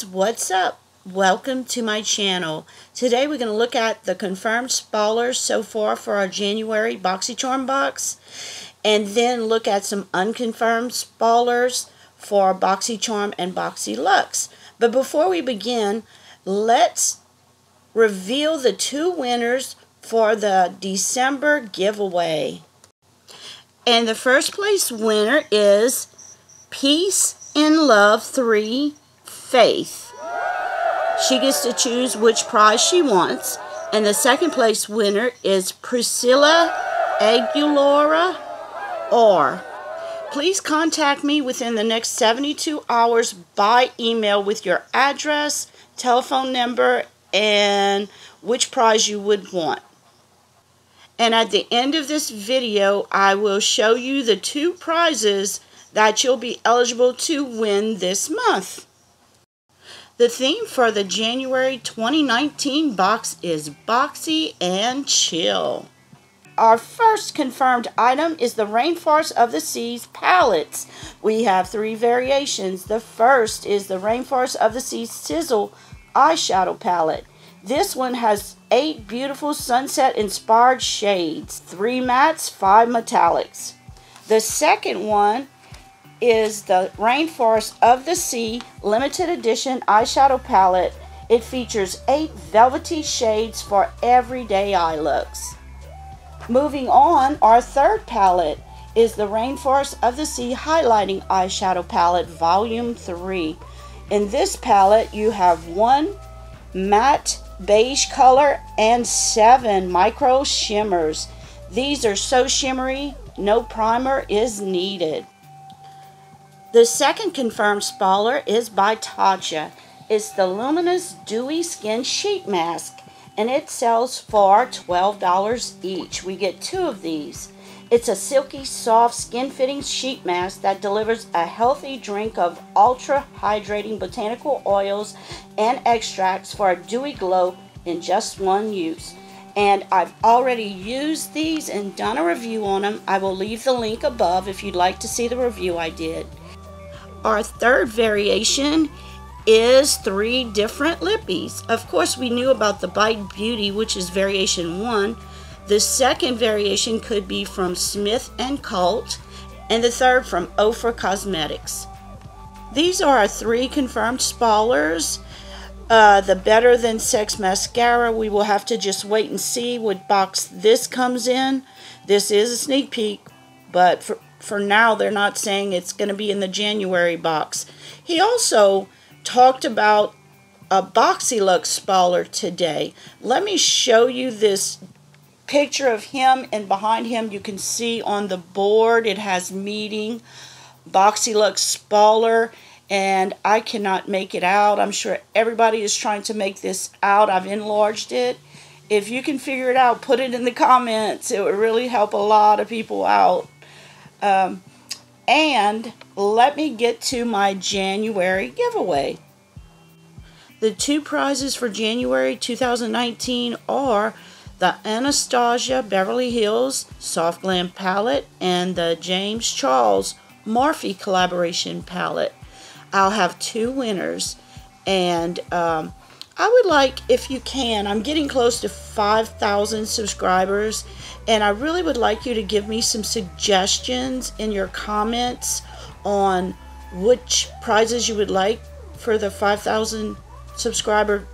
guys, what's up? Welcome to my channel. Today we're going to look at the confirmed spoilers so far for our January Boxycharm box, and then look at some unconfirmed spoilers for Boxycharm and Boxyluxe. But before we begin, let's reveal the two winners for the December giveaway. And the first place winner is Peace in Love 3 Faith. She gets to choose which prize she wants. And the second place winner is Priscilla Aguilera Or. Please contact me within the next 72 hours by email with your address, telephone number, and which prize you would want. And at the end of this video, I will show you the two prizes that you'll be eligible to win this month. The theme for the January 2019 box is Boxy and Chill. Our first confirmed item is the Rainforest of the Seas palettes. We have three variations. The first is the Rainforest of the Seas Sizzle eyeshadow palette. This one has 8 beautiful sunset inspired shades, 3 mattes, 5 metallics. The second one is the Rainforest of the Sea limited edition eyeshadow palette. It features 8 velvety shades for everyday eye looks. Moving on, our third palette is the Rainforest of the Sea highlighting eyeshadow palette volume 3. In this palette you have 1 matte beige color and 7 micro shimmers. These are so shimmery, no primer is needed. The second confirmed spoiler is by Tatcha. It's the Luminous Dewy Skin Sheet Mask, and it sells for $12 each. We get 2 of these. It's a silky, soft, skin-fitting sheet mask that delivers a healthy drink of ultra-hydrating botanical oils and extracts for a dewy glow in just one use. And I've already used these and done a review on them. I will leave the link above if you'd like to see the review I did. Our third variation is 3 different lippies. Of course, we knew about the Bite Beauty, which is variation 1. The second variation could be from Smith & Cult, and the third from Ofra Cosmetics. These are our 3 confirmed spoilers. The Better Than Sex mascara, we will have to just wait and see what box this comes in. This is a sneak peek, but for now they're not saying it's going to be in the January box. He also talked about a Boxyluxe spoiler today. Let me show you this picture of him, and behind him you can see on the board it has meeting Boxyluxe spoiler, and I cannot make it out. I'm sure everybody is trying to make this out. I've enlarged it. If you can figure it out, put it in the comments. It would really help a lot of people out. And let me get to my January giveaway. The 2 prizes for January 2019 are the Anastasia Beverly Hills Soft Glam palette and the James Charles Morphe collaboration palette. I'll have 2 winners, and I would like, if you can, I'm getting close to 5,000 subscribers, and I really would like you to give me some suggestions in your comments on which prizes you would like for the 5,000 subscriber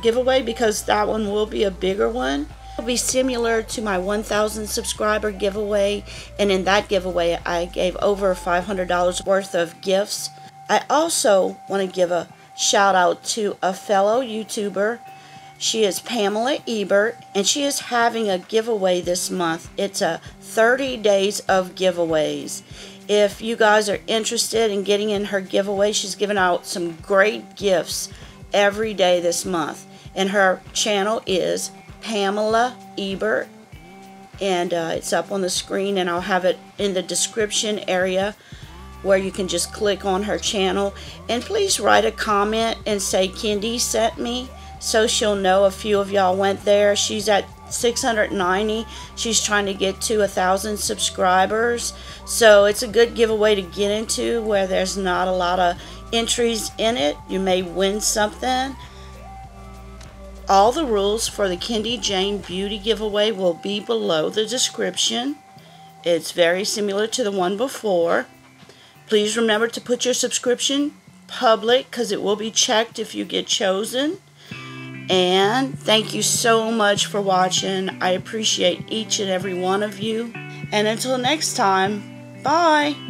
giveaway, because that one will be a bigger one. It will be similar to my 1,000 subscriber giveaway, and in that giveaway I gave over $500 worth of gifts. I also want to give a shout out to a fellow YouTuber. She is Pamela Ebert, and she is having a giveaway this month. It's a 30 days of giveaways. If you guys are interested in getting in her giveaway, she's giving out some great gifts every day this month. And her channel is Pamela Ebert, and it's up on the screen, and I'll have it in the description area where you can just click on her channel. And please write a comment and say Kendy sent me, so she'll know a few of y'all went there. She's at 690. She's trying to get to 1,000 subscribers, so it's a good giveaway to get into where there's not a lot of entries in it. You may win something. All the rules for the Kendy Jane Beauty giveaway will be below the description. It's very similar to the one before. Please remember to put your subscription public because it will be checked if you get chosen. And thank you so much for watching. I appreciate each and every one of you. And until next time, bye.